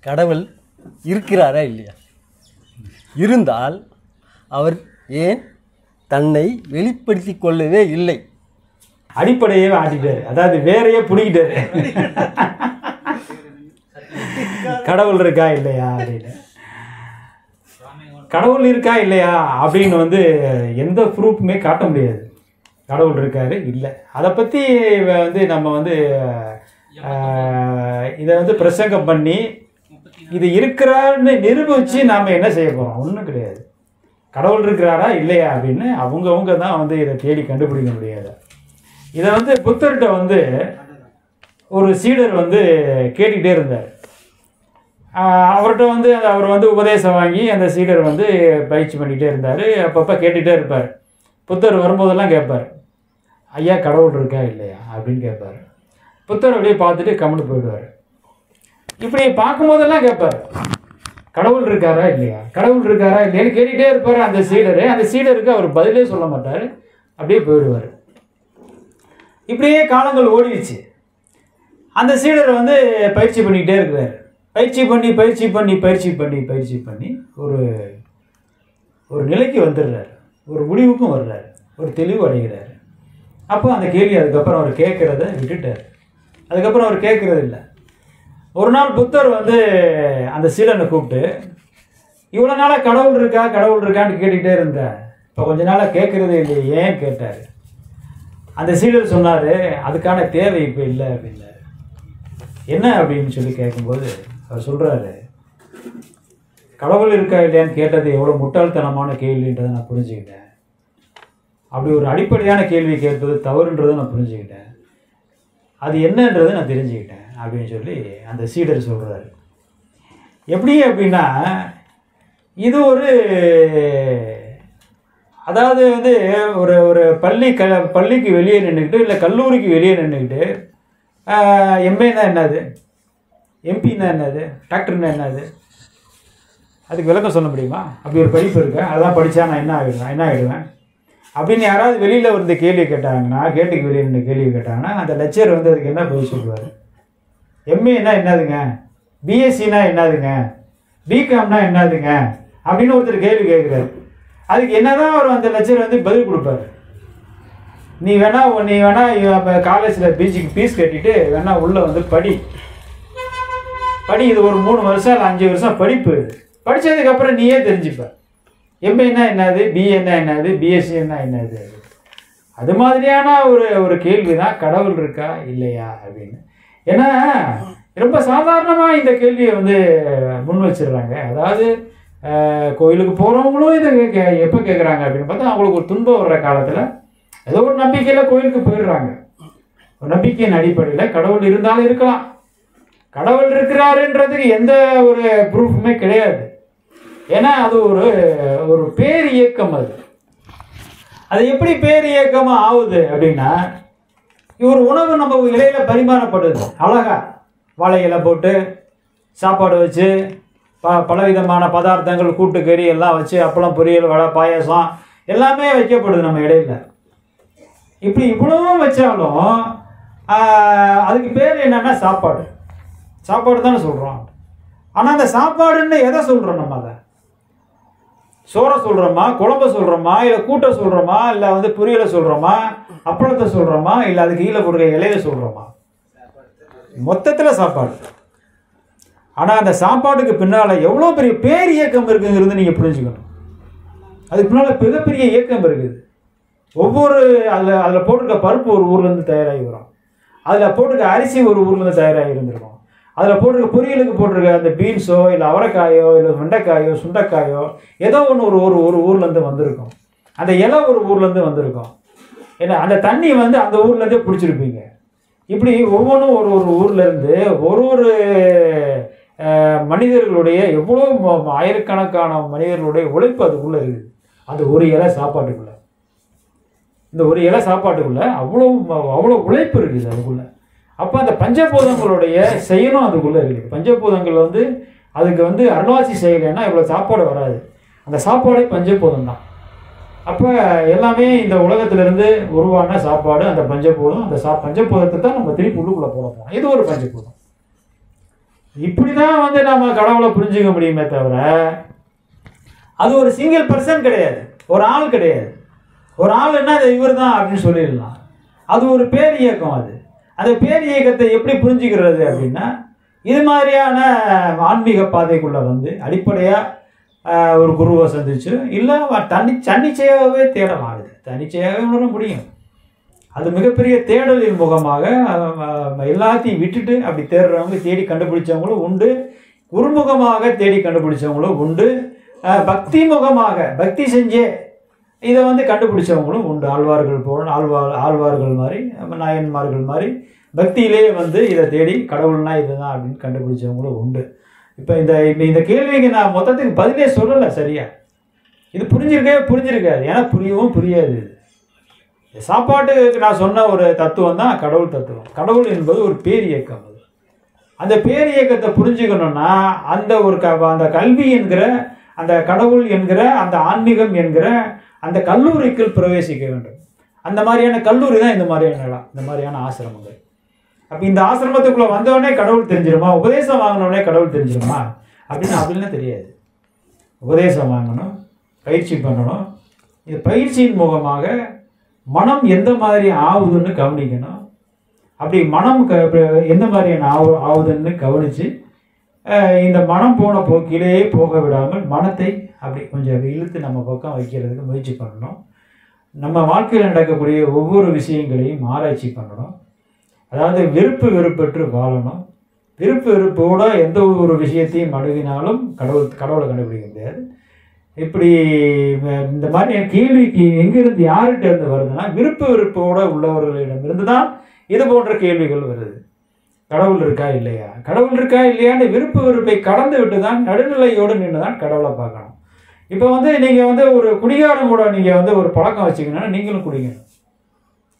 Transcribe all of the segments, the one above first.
கடவுள் இருக்கிறாரா இல்லையா? இருந்தால் அவர் ஏன் தன்னை வெளிப்படுத்தி கொள்ளவே இல்லை? அடிப்படையே ஆட்டிட்டாரு, அதாவது வேறையே பிடிக்கிட்டாரு. கடவுள் இருக்கா இல்லையா அப்படின்னு, கடவுள் இருக்கா இல்லையா அப்படின்னு எந்த ப்ரூஃப்மே காட்ட முடியாது. கடவுள் இருக்காரு இல்லை, அதை பற்றி நம்ம இதை பிரசங்கம் பண்ணி இது இருக்கிறாருன்னு நிரூபித்து நாம் என்ன செய்ய போகிறோம்? ஒன்றும் கிடையாது. கடவுள் இருக்கிறாரா இல்லையா அப்படின்னு அவங்கவுங்க தான் இதை தேடி கண்டுபிடிக்க முடியாது. இதை புத்தர்கிட்ட ஒரு சீடர் கேட்டுக்கிட்டே இருந்தார். அவர்கிட்ட அவர் உபதேசம் வாங்கி அந்த சீடர் பயிற்சி பண்ணிகிட்டே இருந்தார். அப்பப்போ கேட்டுகிட்டே இருப்பார். புத்தர் வரும்போதெல்லாம் கேட்பார், ஐயா கடவுள் இருக்கா இல்லையா அப்படின்னு கேட்பார். புத்தர் அப்படியே பார்த்துட்டு கம்முன்னு போயிடுவார். இப்படி பார்க்கும்போதெல்லாம் கேட்பார், கடவுள் இருக்காரா இல்லையா, கடவுள் இருக்காரா இல்லையான்னு கேட்டுகிட்டே இருப்பார் அந்த சீடரு. அந்த சீடருக்கு அவர் பதிலே சொல்ல மாட்டார், அப்படியே போயிடுவார். இப்படியே காலங்கள் ஓடிடுச்சு. அந்த சீடர் பயிற்சி பண்ணிக்கிட்டே இருக்கிறார். பயிற்சி பண்ணி ஒரு நிலைக்கு வந்துடுறார், ஒரு முடிவுக்கும் வர்றார், ஒரு தெளிவு அடைகிறார். அப்போ அந்த கேள்வி அதுக்கப்புறம் அவர் கேட்குறத விட்டுட்டார். அதுக்கப்புறம் அவர் கேட்குறது இல்லை. ஒரு நாள் புத்தர் அந்த சீடனை கூப்பிட்டு, இவ்வளோ நாளாக கடவுள் இருக்கான்னு கேட்டுக்கிட்டே இருந்தேன், இப்போ கொஞ்ச நாளாக கேட்குறதே இல்லையே, ஏன் கேட்டார். அந்த சீடர் சொன்னார், அதுக்கான தேவை இப்போ இல்லை அப்படின்னாரு. என்ன அப்படின்னு சொல்லி கேட்கும்போது அவர் சொல்கிறாரு, கடவுள் இருக்கா இல்லையான்னு கேட்டது எவ்வளோ முட்டாள்தனமான கேள்வின்றதை நான் புரிஞ்சுக்கிட்டேன். அப்படி ஒரு அடிப்படையான கேள்வி கேட்பது தவறுன்றதை நான் புரிஞ்சுக்கிட்டேன். அது என்னன்றதை நான் தெரிஞ்சுக்கிட்டேன் அப்படின்னு சொல்லி அந்த சீடர் சொல்கிறாரு. எப்படி அப்படின்னா, இது ஒரு அதாவது ஒரு பள்ளிக்கு வெளியே நின்றுக்கிட்டு இல்லை கல்லூரிக்கு வெளியே நின்றுக்கிட்டு எம்ஏன்னா என்னது, எம்பின்னா என்னது, டாக்டர்னா என்னது, அதுக்கு விளக்கம் சொல்ல முடியுமா? அப்படி ஒரு படிப்பு இருக்கு, அதெல்லாம் படித்தா நான் என்ன ஆகிடுவேன் அப்படின்னு யாராவது வெளியில் கேள்வி கேட்டாங்கன்னா, கேட்டுக்கு வெளியே நின்று கேள்வி கேட்டாங்கன்னா அந்த லெக்சர் அதுக்கு என்ன பதில் சொல்லுவார்? எம்ஏன்னா என்னதுங்க, பிஎஸ்சினா என்னதுங்க, பிகாம்னா என்னதுங்க அப்படின்னு ஒருத்தர் கேள்வி கேட்குறாரு. அதுக்கு என்னதான் அவர் அந்த லெக்சர் பதில் கொடுப்பாரு. நீ வேணா இப்போ காலேஜில் பிஜிக்கு ஃபீஸ் கட்டிட்டு வேணா உள்ளே படி, இது ஒரு 3 வருஷம் இல்லை 5 வருஷம் படிப்பு. படித்ததுக்கப்புறம் நீயே தெரிஞ்சுப்ப எம்ஏன்னா என்னது, பிஏன்னா என்னது, பிஎஸ்சின்னா என்னது. அது மாதிரியான ஒரு கேள்வி தான் கடவுள் இருக்கா இல்லையா அப்படின்னு. ஏன்னா ரொம்ப சாதாரணமாக இந்த கேள்வியை முன் வச்சிடுறாங்க. அதாவது கோயிலுக்கு போகிறவங்களும் இதை எப்போ கேட்குறாங்க அப்படின்னு பார்த்தா, அவங்களுக்கு ஒரு துன்பம் வர்ற காலத்தில் ஏதோ ஒரு நம்பிக்கையில் கோயிலுக்கு போயிடுறாங்க. ஒரு நம்பிக்கையின் அடிப்படையில் கடவுள் இருந்தாலும் இருக்கலாம். கடவுள் இருக்கிறாருன்றதுக்கு எந்த ஒரு ப்ரூஃபுமே கிடையாது. ஏன்னா அது ஒரு பேர் இயக்கம். அது எப்படி பேர் இயக்கமாக ஆகுது அப்படின்னா, ஒரு உணவு நம்ம இலையில பரிமாறப்படுது. அழகா வாழை இலை போட்டு சாப்பாடு வச்சு பலவிதமான பதார்த்தங்கள், கூட்டுக்கறி எல்லாம் வச்சு, அப்பளம், பொரியல், வடை, பாயசம் எல்லாமே வைக்கப்படுது நம்ம இடையில. இப்படி இவ்வளவும் வச்சாலும் அதுக்கு பேர் என்னன்னா சாப்பாடு தானே சொல்கிறோம். ஆனால் அந்த சாப்பாடுன்னு எதை சொல்கிறோம்? நம்ம அதை சோறை சொல்கிறோமா, குழம்பை சொல்கிறோமா, இல்லை கூட்டை சொல்கிறோமா, இல்லை பொரியலை சொல்கிறோமா, அப்பளத்தை சொல்கிறோமா, இல்லை அதுக்கு கீழே போடுற இலையில சொல்கிறோமா? மொத்தத்தில் சாப்பாடு. ஆனால் அந்த சாப்பாட்டுக்கு பின்னால் எவ்வளோ பெரிய பேர் இயக்கம் இருக்குங்கிறது நீங்கள் புரிஞ்சுக்கணும். அதுக்கு பின்னால் மிகப்பெரிய இயக்கம் இருக்குது. ஒவ்வொரு அதில் போட்டிருக்க பருப்பு ஒரு ஊர்லேருந்து தயாராகி வரும், அதில் போட்டிருக்க அரிசி ஒரு ஊர்லேருந்து தயாராகி இருந்திருக்கும், அதில் போட்டிருக்க பொரியலுக்கு போட்டிருக்க அந்த பீன்ஸோ இல்லை அவரைக்காயோ இல்லை வெண்டைக்காயோ சுண்டைக்காயோ ஏதோ ஒன்று ஒரு ஊர்லேருந்து வந்திருக்கும். அந்த இலை ஒரு ஊர்லேருந்து வந்திருக்கும். ஏன்னா அந்த தண்ணி அந்த ஊர்லேருந்தே பிடிச்சிருப்பீங்க. இப்படி ஒவ்வொன்றும் ஒரு ஊர்லேருந்து ஒரு மனிதர்களுடைய எவ்வளோ ஆயிரக்கணக்கான மனிதர்களுடைய உழைப்பு அதுக்குள்ளே இருக்குது. அந்த ஒரு இலை சாப்பாட்டுக்குள்ளே, இந்த ஒரு இலை சாப்பாட்டுக்குள்ளே அவ்வளோ உழைப்பு இருக்குது அதுக்குள்ளே. அப்போ அந்த பஞ்சபூதங்களுடைய செயலும் அதுக்குள்ளே இருக்குது. பஞ்சபூதங்கள் அதுக்கு அருளாசி செய்யலைன்னா இவ்வளோ சாப்பாடு வராது. அந்த சாப்பாடே பஞ்சபூதம் தான். அப்போ எல்லாமே இந்த உலகத்திலிருந்து உருவான சாப்பாடு அந்த பஞ்சபூதம். அந்த பஞ்சபூதத்தை தான் நம்ம திருப்பி உள்ளுக்குள்ளே போட போகிறோம். இது ஒரு பஞ்சபூதம். இப்படி தான் வந்து நம்ம கடவுளை புரிஞ்சுக்க முடியுமே தவிர அது ஒரு சிங்கிள் பர்சன் கிடையாது, ஒரு ஆள் கிடையாது. ஒரு ஆள்னா அது இவர் தான் அப்படின்னு சொல்லிடலாம். அது ஒரு பேர் இயக்கம். அந்த பேர் இயக்கத்தை எப்படி புரிஞ்சுக்கிறது அப்படின்னா, இது மாதிரியான ஆன்மீக பாதைக்குள்ளே வந்து அடிப்படையாக ஒரு குருவை சந்திச்சு இல்லை தன்னிச்சையாகவே தேடலாம். அது தன்னிச்சையாகவே உணர முடியும். அது மிகப்பெரிய தேடலின் முகமாக எல்லாத்தையும் விட்டுட்டு அப்படி தேடுறவங்க தேடி கண்டுபிடிச்சவங்களும் உண்டு, குருமுகமாக தேடி கண்டுபிடிச்சவங்களும் உண்டு, பக்தி முகமாக பக்தி செஞ்சே இதை வந்து கண்டுபிடிச்சவங்களும் உண்டு. ஆழ்வார்கள் மாதிரி நாயன்மார்கள் மாதிரி பக்தியிலே வந்து இதை தேடி கடவுள்னா இதுதான் அப்படின்னு கண்டுபிடிச்சவங்களும் உண்டு. இப்போ இந்த கேள்விக்கு நான் மொத்தத்துக்கு பதிலே சொல்லலை சரியா. இது புரிஞ்சிருக்காது, ஏன்னா புரியவும் புரியாது. சாப்பாட்டுக்கு நான் சொன்ன ஒரு தத்துவம் தான் கடவுள் தத்துவம். கடவுள் என்பது ஒரு பேர் இயக்கம். அந்த பேர் இயக்கத்தை புரிஞ்சுக்கணும்னா அந்த கல்வி என்கிற அந்த கடவுள் என்கிற அந்த ஆன்மீகம் என்கிற அந்த கல்லூரிக்குள் பிரவேசிக்க வேண்டும். அந்த மாதிரியான கல்லூரி தான் இந்த மாதிரியான இடம், இந்த மாதிரியான ஆசிரமங்கள். அப்போ இந்த ஆசிரமத்துக்குள்ளே வந்தோடனே கடவுள் தெரிஞ்சிருமா, உபதேசம் வாங்கினோடனே கடவுள் தெரிஞ்சிருமா அப்படின்னா தெரியாது. உபதேசம் வாங்கணும், பயிற்சி பண்ணணும். இந்த பயிற்சியின் முகமாக மனம் எந்த மாதிரி ஆகுதுன்னு கவனிக்கணும். அப்படி மனம் எந்த மாதிரியான ஆகுதுன்னு கவனித்து இந்த மனம் போன போக்கிலேயே போக விடாமல் மனத்தை அப்படி கொஞ்சம் இழுத்து நம்ம பக்கம் வைக்கிறதுக்கு முயற்சி பண்ணணும். நம்ம வாழ்க்கையில் நடக்கக்கூடிய ஒவ்வொரு விஷயங்களையும் ஆராய்ச்சி பண்ணணும். அதாவது வெறுப்பற்று வாழணும். வெறுப்போட எந்த ஒரு விஷயத்தையும் அணுகினாலும் கடவுளை கண்டுபிடிக்க முடியாது. இப்படி இந்த மாதிரி கேள்விக்கு எங்கிருந்து யார்கிட்ட இருந்து வருதுன்னா வெறுப்போட உள்ளவர்களிடமிருந்து தான் இது போன்ற கேள்விகள் வருது. கடவுள் இருக்கா இல்லையான்னு வெறுப்பை கடந்து விட்டு தான் நடுநிலையோடு நின்று தான் கடவுளை பார்க்கணும். இப்போ வந்து நீங்கள் வந்து ஒரு குடிகாரன் கூட நீங்கள் வந்து ஒரு பழக்கம் வச்சுக்கணும்னா நீங்களும் குடிக்கணும்.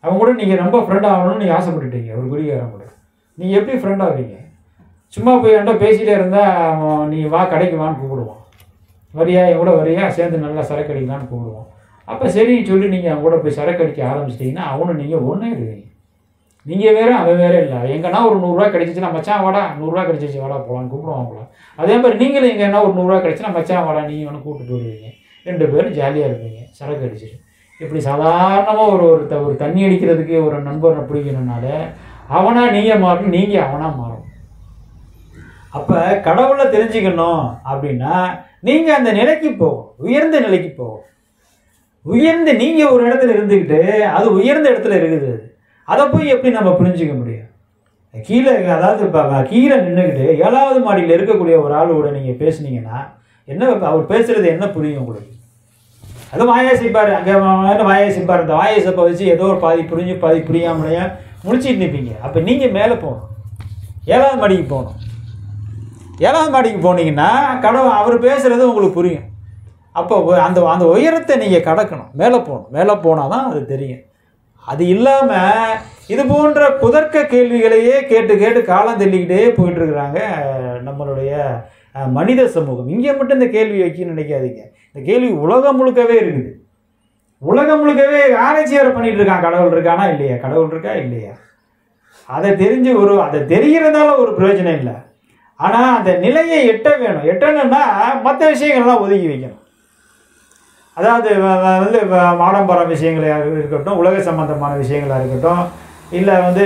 அவங்க கூட நீங்கள் ரொம்ப ஃப்ரெண்ட் ஆகணும்னு நீங்கள் ஆசைப்பட்டுட்டீங்க. ஒரு குடிகாரன் கூட நீங்கள் எப்படி ஃப்ரெண்ட் ஆவீங்க? சும்மா போய் என்கிட்ட பேசிகிட்டே இருந்தால் நீ வா கடைக்கு வான்னு கூப்பிடுவோம், வரியா என் கூட வரியா சேர்ந்து நல்லா சரக்கு அடிக்கலான்னு கூப்பிடுவோம். அப்போ சரின்னு சொல்லி நீங்கள் அவங்க கூட போய் சரக்கு அடிக்க ஆரம்பிச்சிட்டிங்கன்னா அவனும் நீங்கள் ஒன்றே இருவீங்க. நீங்கள் வேறு அவன் வேறு இல்லை. எங்கன்னா ஒரு 100 ரூபா கிடைச்சிச்சுன்னா மச்சான் வாடா, 100 ரூபா கிடைச்சிச்சு வாடா போகலான்னு கூப்பிடுவாங்களா. அதே மாதிரி நீங்களும் எங்கன்னா ஒரு 100 ரூபா கிடைச்சுன்னா மச்சான் வாடா நீங்கள் ஒன்று கூப்பிட்டு போயிடுவீங்க. 2 பேரும் ஜாலியாக இருப்பீங்க சரக்கு அடிச்சுட்டு. இப்படி சாதாரணமாக ஒரு தண்ணி அடிக்கிறதுக்கு ஒரு நண்பரை பிடிக்கணும்னால அவனாக நீங்கள் மாறணும், நீங்கள் அவனாக மாறணும். அப்போ கடவுளை தெரிஞ்சுக்கணும் அப்படின்னா நீங்கள் அந்த நிலைக்கு போகும், உயர்ந்த நிலைக்கு போகும். உயர்ந்து நீங்கள் ஒரு இடத்துல இருந்துக்கிட்டு அது உயர்ந்த இடத்துல இருக்குது, அதை போய் எப்படி நம்ம புரிஞ்சிக்க முடியும்? கீழே அதாவது கீழே நின்றுக்கிட்டு 7வது மாடியில் இருக்கக்கூடிய ஒரு ஆள் கூட நீங்கள் பேசுனீங்கன்னா என்ன அவர் பேசுகிறது என்ன புரியும் உங்களுக்கு? அது வாயாசிப்பார், அங்கே வாயாசிப்பார். அந்த வாயாசப்பை வச்சு ஏதோ ஒரு பாதி புரிஞ்சு பாதி புரியாமலையா முடிச்சிட்டு நிற்பீங்க. அப்போ நீங்கள் மேலே போகணும், 7வது மாடிக்கு போகணும். 7வது மாடிக்கு போனீங்கன்னா அவர் பேசுகிறது உங்களுக்கு புரியும். அப்போ அந்த உயரத்தை நீங்கள் கடக்கணும், மேலே போகணும். மேலே போனால் தான் அது தெரியும். அது இல்லாமல் இது போன்ற புதர்க்க கேள்விகளையே கேட்டு காலம் தள்ளிக்கிட்டே போயிட்டுருக்குறாங்க நம்மளுடைய மனித சமூகம். இங்கே மட்டும் இந்த கேள்வி வைக்கணும்னு நினைக்காதீங்க. இந்த கேள்வி உலகம் முழுக்கவே இருக்குது. உலகம் முழுக்கவே ஆராய்ச்சியார் பண்ணிகிட்டு இருக்கான். கடவுள் இருக்கானா இல்லையா, கடவுள் இருக்கா இல்லையா, அதை தெரிகிறதால ஒரு பிரயோஜனம் இல்லை. ஆனால் அந்த நிலையை எட்டணும்னா மற்ற விஷயங்கள்லாம் ஒதுக்கி வைக்கணும். அதாவது வந்து ஆடம்பர விஷயங்களாக இருக்கட்டும், உலக சம்பந்தமான விஷயங்களாக இருக்கட்டும், இல்லை வந்து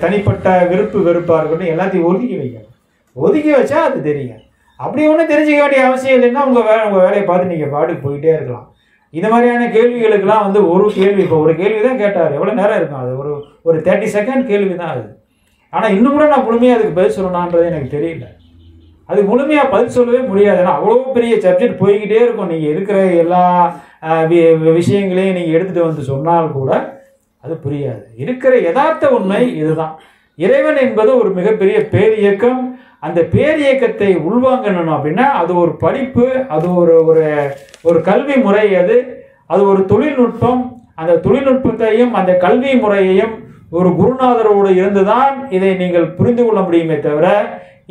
தனிப்பட்ட வெறுப்பாக இருக்கட்டும், எல்லாத்தையும் ஒதுக்கி வைக்கணும். ஒதுக்கி வச்சா அது தெரியும். அப்படி ஒன்றும் தெரிஞ்சிக்க வேண்டிய அவசியம் இல்லைன்னா உங்கள் வேலையை பார்த்து நீங்கள் பாட்டுக்கு போயிட்டே இருக்கலாம். இந்த மாதிரியான கேள்விகளுக்கெல்லாம் வந்து ஒரு கேள்வி தான் கேட்டார். எவ்வளோ நேரம் இருக்கும்? அது ஒரு 30 செகண்ட் கேள்வி தான் அது. ஆனால் இன்னும் கூட நான் முழுமையாக அதுக்கு பதில் சொல்லணுன்றது எனக்கு தெரியல. அதுக்கு முழுமையாக பதில் சொல்லவே முடியாது. ஏன்னா அவ்வளோ பெரிய சப்ஜெக்ட் போய்கிட்டே இருக்கும். நீங்கள் இருக்கிற எல்லா விஷயங்களையும் நீங்கள் எடுத்துகிட்டு வந்து சொன்னால் கூட அது புரியாது. இருக்கிற யதார்த்த உண்மை இதுதான். இறைவன் என்பது ஒரு மிகப்பெரிய பேரியக்கம். அந்த பேரியக்கத்தை உள்வாங்கணும் அப்படின்னா அது ஒரு படிப்பு, அது ஒரு கல்வி முறை, அது ஒரு தொழில்நுட்பம். அந்த தொழில்நுட்பத்தையும் அந்த கல்வி முறையையும் ஒரு குருநாதரோடு இருந்துதான் இதை நீங்கள் புரிந்து கொள்ள முடியுமே தவிர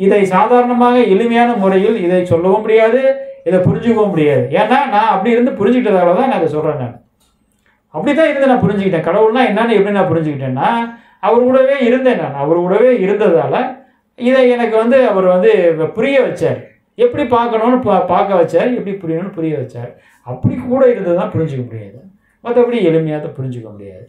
இதை சாதாரணமாக எளிமையான முறையில் இதை சொல்லவும் முடியாது, இதை புரிஞ்சுக்கவும் முடியாது. ஏன்னா நான் அப்படி இருந்து புரிஞ்சுக்கிட்டதால தான் நான் அதை சொல்கிறேன். நான் அப்படி தான் இருந்து நான் புரிஞ்சுக்கிட்டேன். கடவுள்னா என்னன்னு எப்படி நான் புரிஞ்சுக்கிட்டேன்னா அவர் கூடவே இருந்தேன். நான் அவர் கூடவே இருந்ததால் இதை எனக்கு வந்து அவர் வந்து புரிய வச்சார். எப்படி பார்க்கணும்னு பார்க்க வச்சார், எப்படி புரியணும்னு புரிய வச்சார். அப்படி கூட இருந்து தான் புரிஞ்சுக்க முடியாது. மற்றபடி எளிமையாக தான் புரிஞ்சுக்க முடியாது.